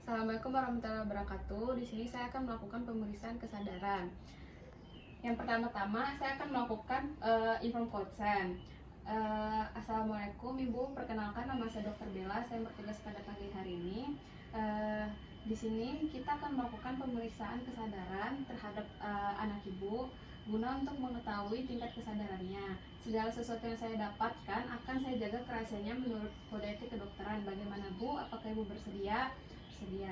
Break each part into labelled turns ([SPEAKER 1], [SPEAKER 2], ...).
[SPEAKER 1] Assalamualaikum warahmatullahi wabarakatuh. Di sini saya akan melakukan pemeriksaan kesadaran. Yang pertama-tama saya akan melakukan inform consent. Assalamualaikum Ibu, perkenalkan nama saya Dr. Bella. Saya bertugas pada pagi hari ini. Di sini kita akan melakukan pemeriksaan kesadaran terhadap anak Ibu guna untuk mengetahui tingkat kesadarannya. Segala sesuatu yang saya dapatkan akan saya jaga kerahasiaannya menurut kode etik kedokteran. Bagaimana Bu? Apakah Ibu bersedia? Bersedia.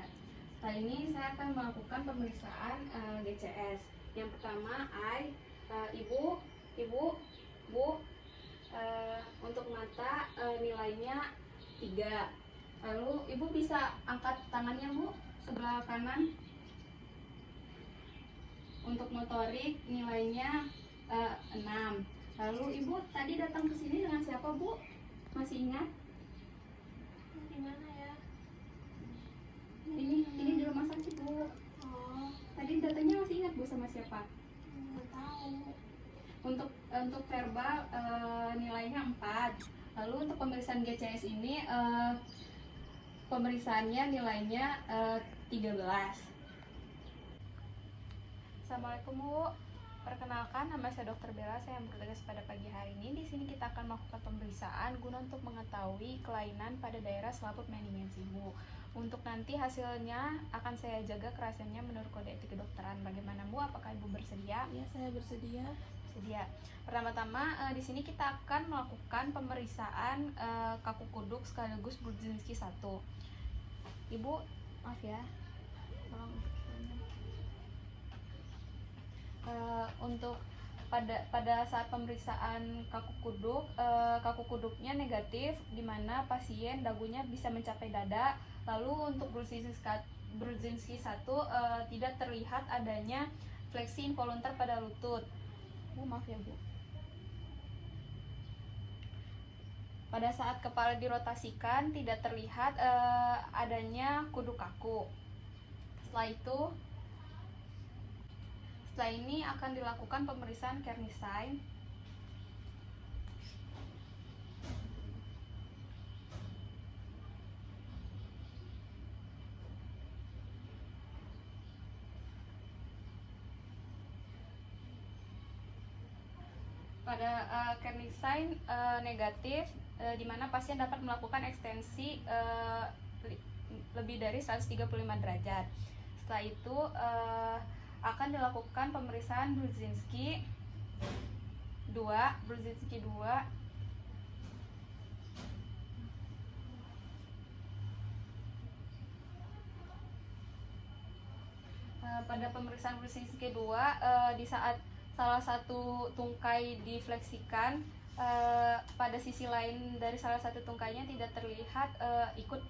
[SPEAKER 1] Setelah ini saya akan melakukan pemeriksaan GCS. Yang pertama, Ibu, Bu, untuk mata nilainya 3. Lalu Ibu bisa angkat tangannya Bu sebelah kanan. Untuk motorik nilainya 6. Lalu Ibu tadi datang ke sini dengan siapa Bu? Masih ingat?
[SPEAKER 2] Di mana ya?
[SPEAKER 1] Ini di rumah sakit Bu.
[SPEAKER 2] Oh,
[SPEAKER 1] Tadi datanya masih ingat Bu sama siapa?
[SPEAKER 2] nggak tahu.
[SPEAKER 1] Untuk verbal nilainya 4. Lalu untuk pemeriksaan GCS ini pemeriksaannya nilainya 13. Assalamualaikum Bu. Perkenalkan, nama saya Dr. Bella. Saya yang bertugas pada pagi hari ini. Di sini kita akan melakukan pemeriksaan guna untuk mengetahui kelainan pada daerah selaput manajemen Ibu. Untuk nanti hasilnya akan saya jaga kerahasiaannya menurut kode etik kedokteran. Bagaimana Bu? Apakah Ibu bersedia?
[SPEAKER 2] Ya, saya bersedia.
[SPEAKER 1] Bersedia. Pertama-tama di sini kita akan melakukan pemeriksaan kaku kuduk sekaligus Brudzinski 1. Ibu, maaf ya. Tolong untuk pada saat pemeriksaan kaku kuduknya negatif, di mana pasien dagunya bisa mencapai dada. Lalu untuk Brudzinski 1 tidak terlihat adanya fleksi involuntar pada lutut. Maaf ya Bu. Pada saat kepala dirotasikan tidak terlihat adanya kudu kaku. Setelah ini akan dilakukan pemeriksaan Kernisign. Pada Kernisign negatif, di mana pasien dapat melakukan ekstensi lebih dari 135 derajat. Setelah itu akan dilakukan pemeriksaan Brudzinski 2. Pada pemeriksaan Brudzinski 2, di saat salah satu tungkai difleksikan, pada sisi lain dari salah satu tungkainya tidak terlihat ikut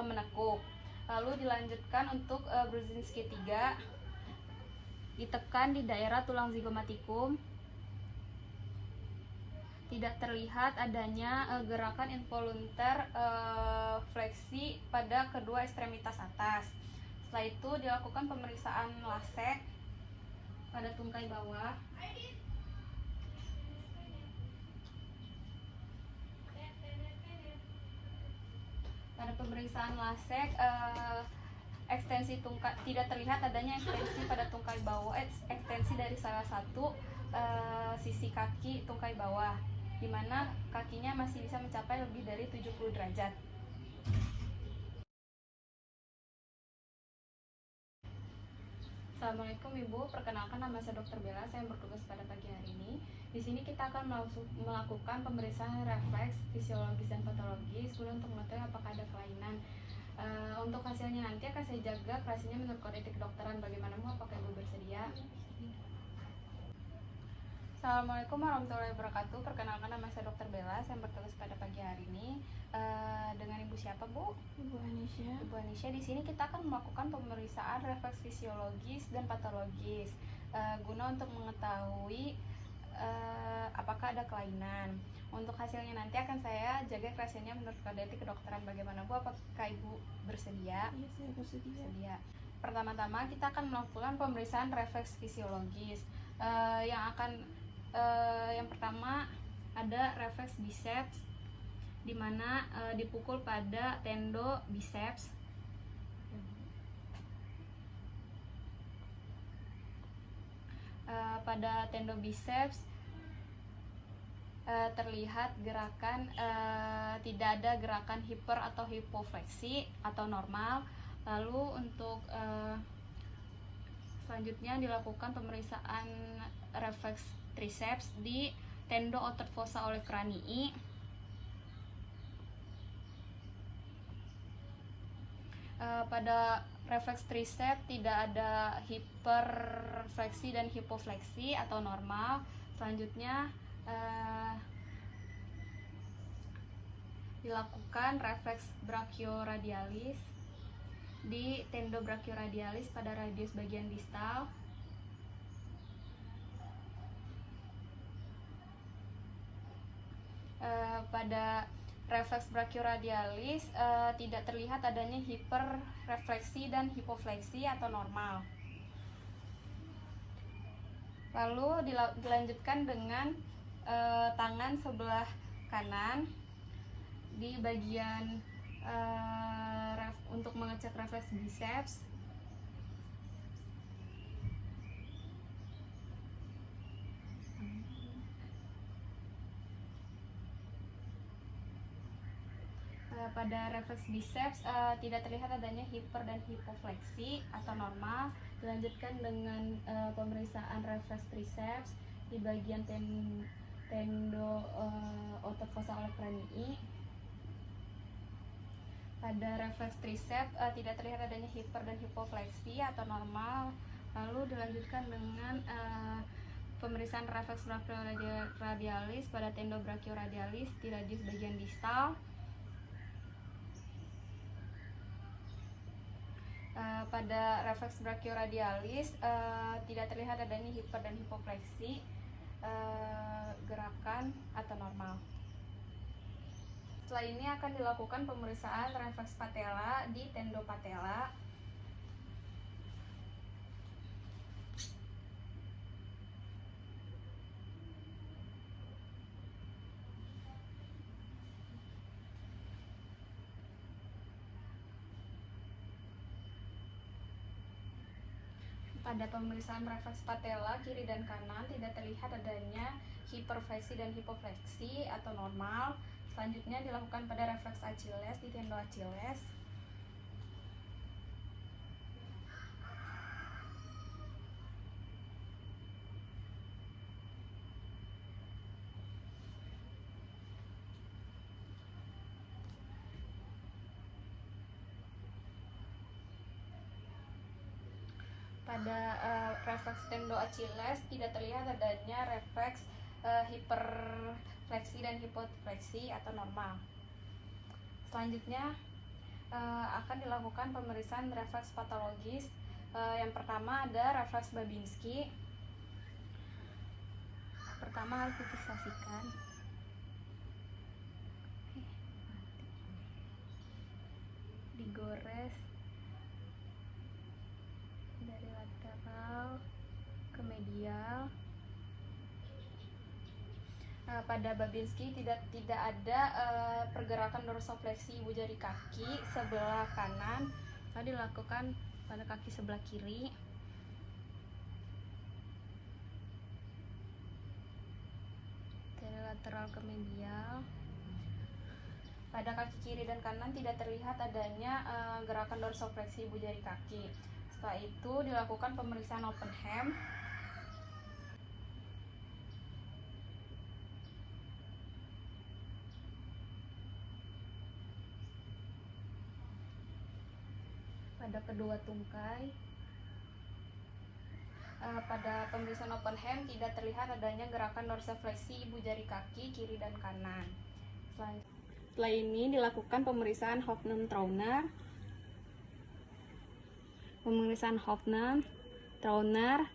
[SPEAKER 1] menekuk. Lalu dilanjutkan untuk Brudzinski 3, ditekan di daerah tulang zigomatikum, tidak terlihat adanya gerakan involuntar fleksi pada kedua ekstremitas atas. Setelah itu dilakukan pemeriksaan lasek pada tungkai bawah. Pada pemeriksaan lasek ekstensi tungkai tidak terlihat adanya ekstensi pada tungkai bawah, ekstensi dari salah satu sisi kaki tungkai bawah, di mana kakinya masih bisa mencapai lebih dari 70 derajat. Assalamualaikum Ibu, perkenalkan nama saya Dr. Bella. Saya yang bertugas pada pagi hari ini. Di sini kita akan melakukan pemeriksaan refleks, fisiologis dan patologis guna untuk mengetahui apakah ada kelainan. Untuk hasilnya nanti akan saya jaga kerahasiaannya menurut kode etik kedokteran. Bagaimana Bu? Apakah Ibu bersedia? Assalamualaikum warahmatullahi wabarakatuh. Perkenalkan nama saya Dr. Bella. Saya bertugas pada pagi hari ini. Dengan Ibu siapa Bu?
[SPEAKER 2] Ibu Anisha.
[SPEAKER 1] Ibu Anisha. Di sini kita akan melakukan pemeriksaan refleks fisiologis dan patologis guna untuk mengetahui apakah ada kelainan. Untuk hasilnya nanti akan saya jaga kerahasiaannya menurut kode etik kedokteran. Bagaimana Bu? Apakah Ibu bersedia?
[SPEAKER 2] Iya, saya bersedia.
[SPEAKER 1] Bersedia. Pertama-tama kita akan melakukan pemeriksaan refleks fisiologis. Yang pertama ada refleks biceps, di mana dipukul pada tendo biceps. Pada tendo biceps terlihat gerakan tidak ada gerakan hiper atau hipofleksi atau normal. Lalu untuk selanjutnya dilakukan pemeriksaan refleks triceps di tendo otot fossa olecranii. Pada refleks triceps tidak ada hiperfleksi dan hipofleksi atau normal. Selanjutnya dilakukan refleks brachioradialis di tendo brachioradialis pada radius bagian distal. Pada refleks brachioradialis tidak terlihat adanya hiperrefleksi dan hipofleksi atau normal. Lalu dilanjutkan dengan tangan sebelah kanan di bagian untuk mengecek refleks biceps. Pada refleks biceps tidak terlihat adanya hiper dan hipofleksi atau normal. Dilanjutkan dengan pemeriksaan refleks triceps di bagian tendo otot fossa olecranii. Pada refleks triceps tidak terlihat adanya hiper dan hipofleksi atau normal. Lalu dilanjutkan dengan pemeriksaan refleks brachioradialis pada tendo brachioradialis di radius bagian distal. Pada refleks brachioradialis tidak terlihat adanya hiper dan hipofleksi gerakan atau normal. Setelah ini akan dilakukan pemeriksaan refleks patella di tendo patella. Pada pemeriksaan refleks patella kiri dan kanan tidak terlihat adanya hiperfleksi dan hipofleksi atau normal. Selanjutnya dilakukan pada refleks Achilles di tendo Achilles. Pada refleks tendo Achilles tidak terlihat adanya refleks hiperfleksi dan hipofleksi atau normal. Selanjutnya akan dilakukan pemeriksaan refleks patologis. Yang pertama ada refleks Babinski. Pertama harus difiksasikan. Digores dari lateral ke medial. Pada Babinski tidak ada pergerakan dorsofleksi ibu jari kaki sebelah kanan. Lalu dilakukan pada kaki sebelah kiri. Dari lateral ke medial. Pada kaki kiri dan kanan tidak terlihat adanya gerakan dorsofleksi ibu jari kaki. Setelah itu dilakukan pemeriksaan open hem. Pada kedua tungkai. Pada pemeriksaan open hem tidak terlihat adanya gerakan dorsifleksi ibu jari kaki kiri dan kanan. Setelah ini dilakukan pemeriksaan Hoffmann-Trauner. Pemeriksaan Hoffmann-Trauner.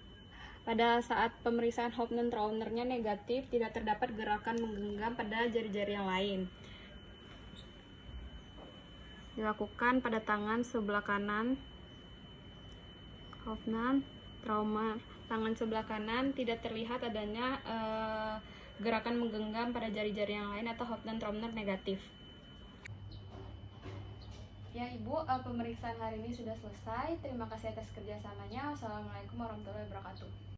[SPEAKER 1] Pada saat pemeriksaan Hoffmann-Traunernya negatif, tidak terdapat gerakan menggenggam pada jari-jari yang lain. Dilakukan pada tangan sebelah kanan. Hoffmann-Trauner tangan sebelah kanan tidak terlihat adanya gerakan menggenggam pada jari-jari yang lain atau Hoffmann-Trauner negatif. Ya Ibu, pemeriksaan hari ini sudah selesai. Terima kasih atas kerjasamanya. Wassalamualaikum warahmatullahi wabarakatuh.